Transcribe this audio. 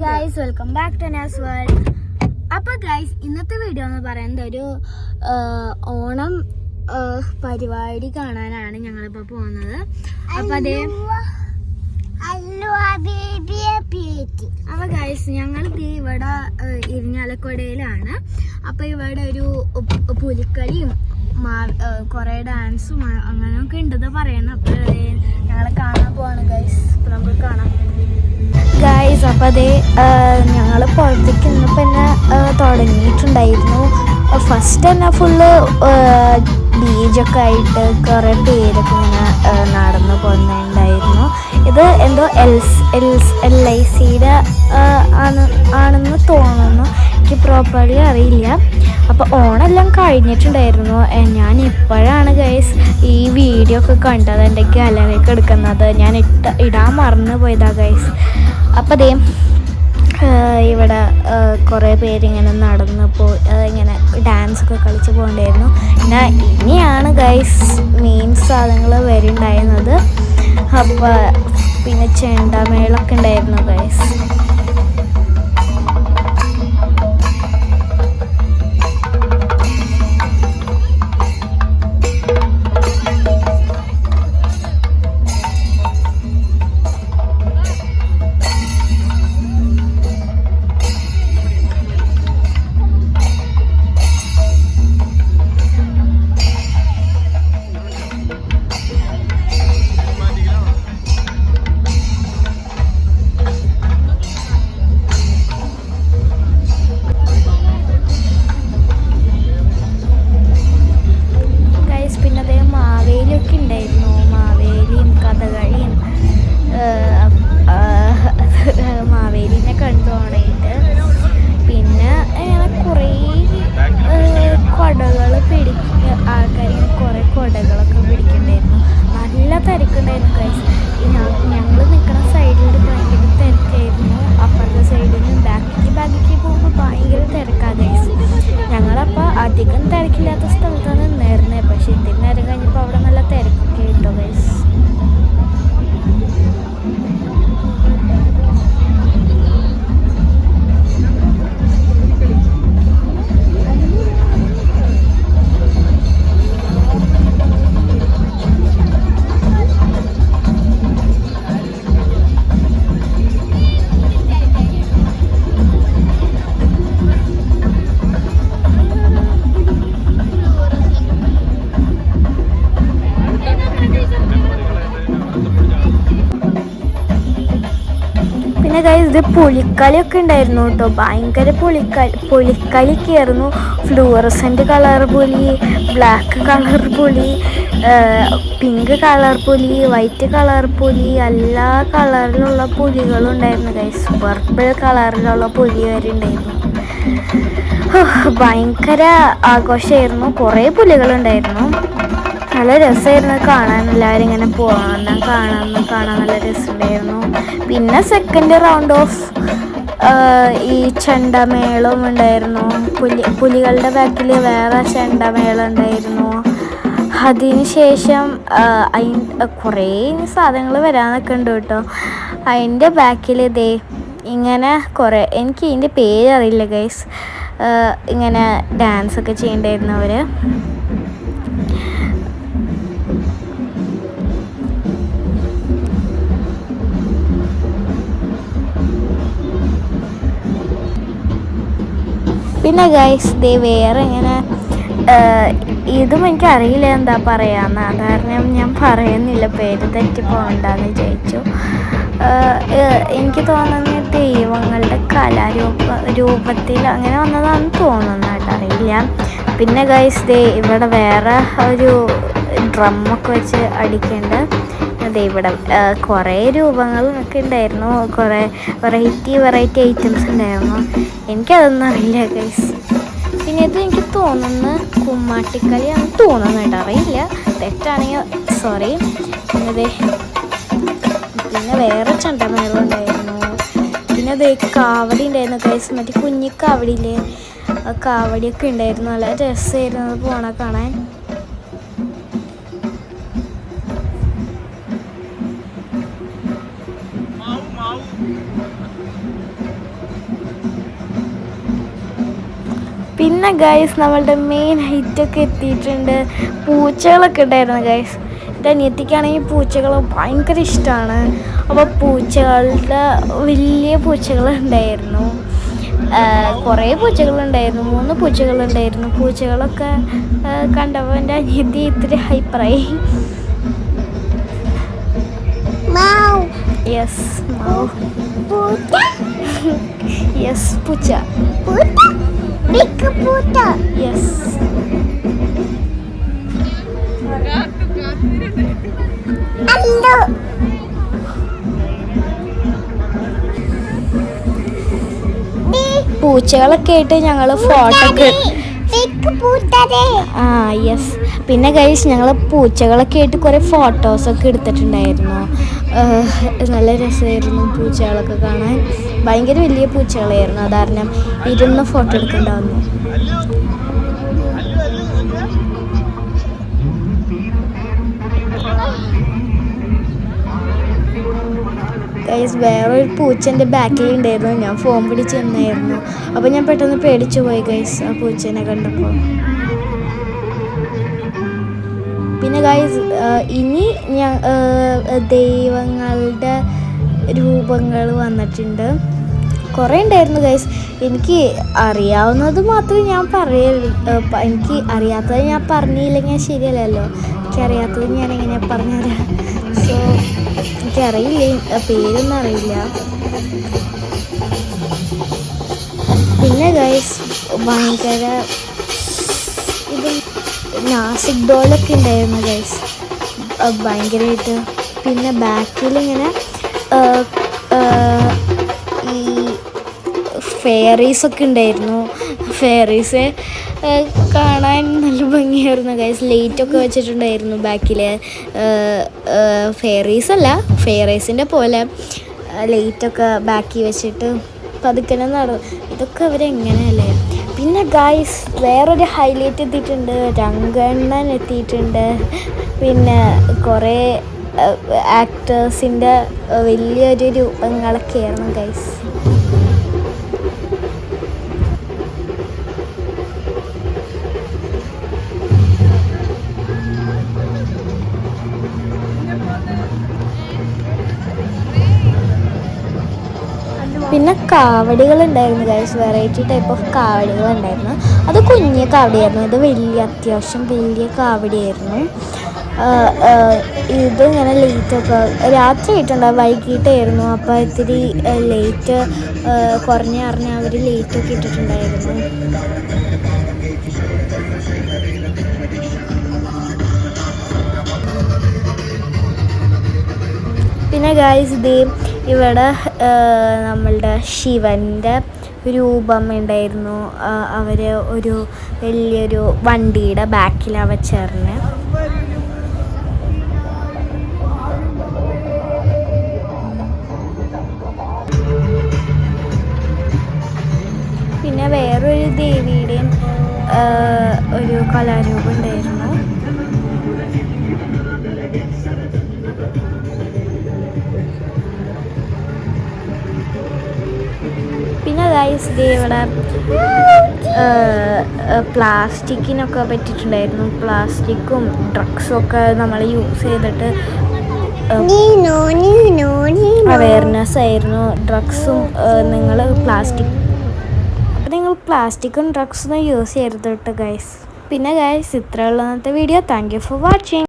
Guys welcome back to നാസ് world. അപ്പോൾ guys ഇന്നത്തെ വീഡിയോ എന്ന് പറയുന്നത് ഒരു ഓണം പരിപാടി കാണാനാണ് ഞങ്ങളിപ്പോൾ പോകുന്നത്. അപ്പോൾ ഗൈസ് ഞങ്ങൾ ഇവിടെ ഇരിഞ്ഞാലക്കുടയിലാണ്. അപ്പോൾ ഇവിടെ ഒരു പുലിക്കളിയും കുറേ ഡാൻസും അങ്ങനെയൊക്കെ ഉണ്ടെന്ന് പറയുന്നു. അപ്പോൾ ഞങ്ങൾ കാണാൻ പോവാണ് ഗൈസ്. അപ്പോൾ നമുക്ക് കാണാം ഗൈസ്. അപ്പോൾ ഞങ്ങൾ പുറത്തേക്ക് ഇന്നിപ്പോൾ തന്നെ തുടങ്ങിയിട്ടുണ്ടായിരുന്നു. ഫസ്റ്റ് തന്നെ ഫുള്ള് ബീജൊക്കെ ആയിട്ട് കുറേ പേരൊക്കെ ഇങ്ങനെ നടന്നു പോകുന്നുണ്ടായിരുന്നു. ഇത് എന്തോ LICയുടെ ആണെന്ന് തോന്നുന്നു, എനിക്ക് പ്രോപ്പർലി അറിയില്ല. അപ്പോൾ ഓണമെല്ലാം കഴിഞ്ഞിട്ടുണ്ടായിരുന്നു. ഞാൻ ഇപ്പോഴാണ് ഗൈസ് ഈ വീഡിയോ ഒക്കെ കണ്ടത്, എൻ്റെ ഗാലറിയൊക്കെ എടുക്കുന്നത്. ഞാൻ ഇടാൻ മറന്നു പോയതാ ഗൈസ്. അപ്പോൾ ഇവിടെ കുറേ പേരിങ്ങനെ നടന്ന് ഇങ്ങനെ ഡാൻസൊക്കെ കളിച്ച് പോകണ്ടായിരുന്നു. പിന്നെ ഇനിയാണ് ഗൈസ് മെയിൻ സാധനങ്ങൾ വരുന്നുണ്ടായിരുന്നത്. അപ്പോൾ പിന്നെ ചെണ്ടമേളൊക്കെ ഉണ്ടായിരുന്നു ഗൈസ്. മാവേലിനെ കണ്ടു തുടങ്ങിയിട്ട് പിന്നെ അങ്ങനെ കുറേ കുടകൾ ആൾക്കാരിങ്ങനെ കുറേ കുടകളൊക്കെ പിടിക്കണ്ടായിരുന്നു. നല്ല തിരക്കുണ്ടായിരുന്നു ഗൈസ്. ഞങ്ങൾ നിൽക്കുന്ന സൈഡിൽ ഭയങ്കര തിരക്കായിരുന്നു. അപ്പുറത്തെ സൈഡിൽ നിന്ന് ബാക്കിക്ക് പോകുമ്പോൾ ഭയങ്കര തിരക്കാണ് ഗൈസ്. ഞങ്ങളപ്പോൾ അധികം തിരക്കില്ലാത്ത സ്ഥലത്താണ് നിന്നായിരുന്നത്. പക്ഷേ ഇത്തിരി നേരം കഴിഞ്ഞപ്പോൾ അവിടെ നല്ല തിരക്കൊക്കെ കിട്ടും ഗൈസ്. പിന്നെ ഗൈസ് ഇത് പുലിക്കളിയൊക്കെ ഉണ്ടായിരുന്നു കേട്ടോ. ഭയങ്കര പുലിക്കളിയൊക്കെ ആയിരുന്നു. ഫ്ലൂറസെൻ്റ് കളർ പുലി, ബ്ലാക്ക് കളർ പുലി, പിങ്ക് കളർ പുലി, വൈറ്റ് കളർ പുലി, എല്ലാ കളറിലുള്ള പുലികളും ഉണ്ടായിരുന്നു ഗൈസ്. പർപ്പിൾ കളറിലുള്ള പുലി വരെ ഉണ്ടായിരുന്നു. ഭയങ്കര ആഘോഷമായിരുന്നു. കുറേ പുലികളുണ്ടായിരുന്നു. നല്ല രസമായിരുന്നു കാണാൻ. എല്ലാവരും ഇങ്ങനെ കാണാൻ നല്ല രസമുണ്ടായിരുന്നു. പിന്നെ സെക്കൻഡ് റൗണ്ട് ഓഫ് ഈ ചെണ്ടമേളം ഉണ്ടായിരുന്നു. പുലികളുടെ ബാക്കിൽ വേറെ ചെണ്ടമേളം ഉണ്ടായിരുന്നു. അതിന് ശേഷം കുറേ സാധനങ്ങൾ വരാനൊക്കെ ഉണ്ട് കേട്ടോ. അതിൻ്റെ ബാക്കിൽ ഇങ്ങനെ കുറേ, എനിക്ക് ഇതിൻ്റെ പേരറിയില്ല ഗൈസ്, ഇങ്ങനെ ഡാൻസൊക്കെ ചെയ്യണ്ടായിരുന്നവർ. പിന്നെ ഗൈസ് വേറെ ഇങ്ങനെ ഇതും എനിക്കറിയില്ല എന്താ പറയാന്ന്, കാരണം ഞാൻ പറയുന്നില്ല, പേര് തെറ്റി പോകണ്ടെന്ന് വിചാരിച്ചു. എനിക്ക് തോന്നുന്ന ദൈവങ്ങളുടെ രൂപത്തിൽ അങ്ങനെ വന്നതാണെന്ന് തോന്നുന്നതായിട്ട് അറിയില്ല. പിന്നെ ഗൈസ് ഇവിടെ വേറെ ഒരു ഡ്രമ്മൊക്കെ വെച്ച് അടിക്കേണ്ട. ഇവിടെ കുറേ രൂപങ്ങളൊക്കെ ഉണ്ടായിരുന്നു. കുറേ വെറൈറ്റി ഐറ്റംസ് ഉണ്ടായിരുന്നു. എനിക്കതൊന്നും അറിയില്ല ഗൈസ്. പിന്നെ ഇത് എനിക്ക് തോന്നുന്നു കുമ്മാട്ടിക്കളിയാണെന്ന് തോന്നുന്നു കേട്ടോ, അറിയില്ല, തെറ്റാണെങ്കിൽ സോറി. പിന്നെ വേറെ ചെണ്ടമേളം ഉണ്ടായിരുന്നു. പിന്നെ കാവടി ഉണ്ടായിരുന്നു ഗൈസ്, മറ്റേ കുഞ്ഞിക്കാവടിയില്ലേ, കാവടിയൊക്കെ ഉണ്ടായിരുന്നു. നല്ല രസമായിരുന്നു പോണ കാണാൻ. പിന്നെ ഗൈസ് നമ്മളുടെ മെയിൻ ഹൈറ്റൊക്കെ എത്തിയിട്ടുണ്ട്. പൂച്ചകളൊക്കെ ഉണ്ടായിരുന്നു ഗൈസ്. എൻ്റെ അനിയത്തിക്കാണെങ്കിൽ പൂച്ചകൾ ഭയങ്കര ഇഷ്ടമാണ്. അപ്പോൾ പൂച്ചകളുടെ വലിയ പൂച്ചകളുണ്ടായിരുന്നു. കുറേ പൂച്ചകളുണ്ടായിരുന്നു, 3 പൂച്ചകളുണ്ടായിരുന്നു. പൂച്ചകളൊക്കെ കണ്ടപ്പോൾ എൻ്റെ അനിയത്തി ഇത്തിരി ഹൈപ്പറായി. യെസ് യെസ് പൂച്ച. യെസ് പൂച്ചകളൊക്കെ ആയിട്ട് ഞങ്ങൾ ഫോട്ടോ ഒക്കെ യെസ്. പിന്നെ ഗൈസ് ഞങ്ങൾ പൂച്ചകളൊക്കെ ആയിട്ട് കുറേ ഫോട്ടോസൊക്കെ എടുത്തിട്ടുണ്ടായിരുന്നു. നല്ല രസമായിരുന്നു പൂച്ചകളൊക്കെ കാണാൻ. ഭയങ്കര വലിയ പൂച്ചകളായിരുന്നു, അത് കാരണം ഇരുന്ന് ഫോട്ടോ എടുക്കണ്ടാവുന്നു. ഗൈസ് വേറൊരു പൂച്ച എൻ്റെ ബാക്കിൽ ഉണ്ടായിരുന്നു. ഞാൻ ഫോൺ പിടിച്ച് നിന്നായിരുന്നു. അപ്പോൾ ഞാൻ പെട്ടെന്ന് പേടിച്ചു പോയി ഗൈസ് ആ പൂച്ചേനെ കണ്ടപ്പോൾ. പിന്നെ ഗൈസ് ഇനി ദൈവങ്ങളുടെ രൂപങ്ങൾ വന്നിട്ടുണ്ട്. കുറേ ഉണ്ടായിരുന്നു ഗൈസ്. എനിക്ക് അറിയാവുന്നത് മാത്രമേ ഞാൻ പറയുള്ളൂ. എനിക്ക് അറിയാത്തത് ഞാൻ പറഞ്ഞില്ലെങ്കിൽ ശരിയല്ലല്ലോ. എനിക്കറിയാത്തത് ഞാൻ എങ്ങനെയാണ് പറഞ്ഞുതരാം. സോ എനിക്കറിയില്ല, പേരൊന്നും അറിയില്ല. പിന്നെ ഗൈസ് ഭയങ്കര ഇത് നാസിക് ഡോളൊക്കെ ഉണ്ടായിരുന്നു ഗൈസ്, ഭയങ്കരമായിട്ട്. പിന്നെ ബാക്കിലിങ്ങനെ ഈ ഫെയറീസൊക്കെ ഉണ്ടായിരുന്നു. ഫെയറീസ് കാണാൻ നല്ല ഭംഗിയായിരുന്നു ഗൈസ്. ലൈറ്റൊക്കെ വെച്ചിട്ടുണ്ടായിരുന്നു ബാക്കിൽ. ഫെയറീസല്ല, ഫെയറീസിൻ്റെ പോലെ ലൈറ്റൊക്കെ ബാക്കി വെച്ചിട്ട് പതുക്കനെ ഇതൊക്കെ അവരെങ്ങനെയല്ലേ. പിന്നെ ഗൈസ് വേറൊരു ഹൈലൈറ്റ് എത്തിയിട്ടുണ്ട്. രംഗണ്ണൻ എത്തിയിട്ടുണ്ട്. പിന്നെ കുറേ ആക്ടേഴ്സിൻ്റെ വലിയൊരു രൂപങ്ങളൊക്കെ ആയിരുന്നു ഗൈസ്. പിന്നെ കാവടികളുണ്ടായിരുന്നു ഗൈസ്. വെറൈറ്റി ടൈപ്പ് ഓഫ് കാവടികളുണ്ടായിരുന്നു. അത് കുഞ്ഞ് കാവടിയായിരുന്നു, ഇത് അത്യാവശ്യം വലിയ കാവടിയായിരുന്നു. ഇതിങ്ങനെ ലേറ്റൊക്കെ രാത്രി ആയിട്ടുണ്ടാവും, വൈകിട്ടായിരുന്നു. അപ്പോൾ ഇത്തിരി ലേറ്റ് കുറഞ്ഞറിഞ്ഞ് അവർ ലേറ്റൊക്കെ ഇട്ടിട്ടുണ്ടായിരുന്നു. പിന്നെ ഗൈസ് ഇവിടെ നമ്മളുടെ ശിവൻ്റെ രൂപം ഉണ്ടായിരുന്നു. അവർ ഒരു വലിയൊരു വണ്ടിയുടെ ബാക്കിലാണ് വെച്ചേർന്ന്. പിന്നെ വേറൊരു ദേവിയുടെയും ഒരു കലാരൂപം ഉണ്ടായിരുന്നു. പിന്നെ ഗൈസ് ഇവിടെ പ്ലാസ്റ്റിക്കിനൊക്കെ പറ്റിയിട്ടുണ്ടായിരുന്നു. പ്ലാസ്റ്റിക്കും ഡ്രഗ്സും ഒക്കെ നമ്മൾ യൂസ് ചെയ്തിട്ട് അവയർനെസ് ആയിരുന്നു. ഡ്രഗ്സും നിങ്ങൾ പ്ലാസ്റ്റിക്കും ഡ്രഗ്സൊന്നും യൂസ് ചെയ്യരുത് കേട്ടോ ഗൈസ്. പിന്നെ ഗൈസ് ഇത്രയുള്ള ഇന്നത്തെ video. Thank you for watching.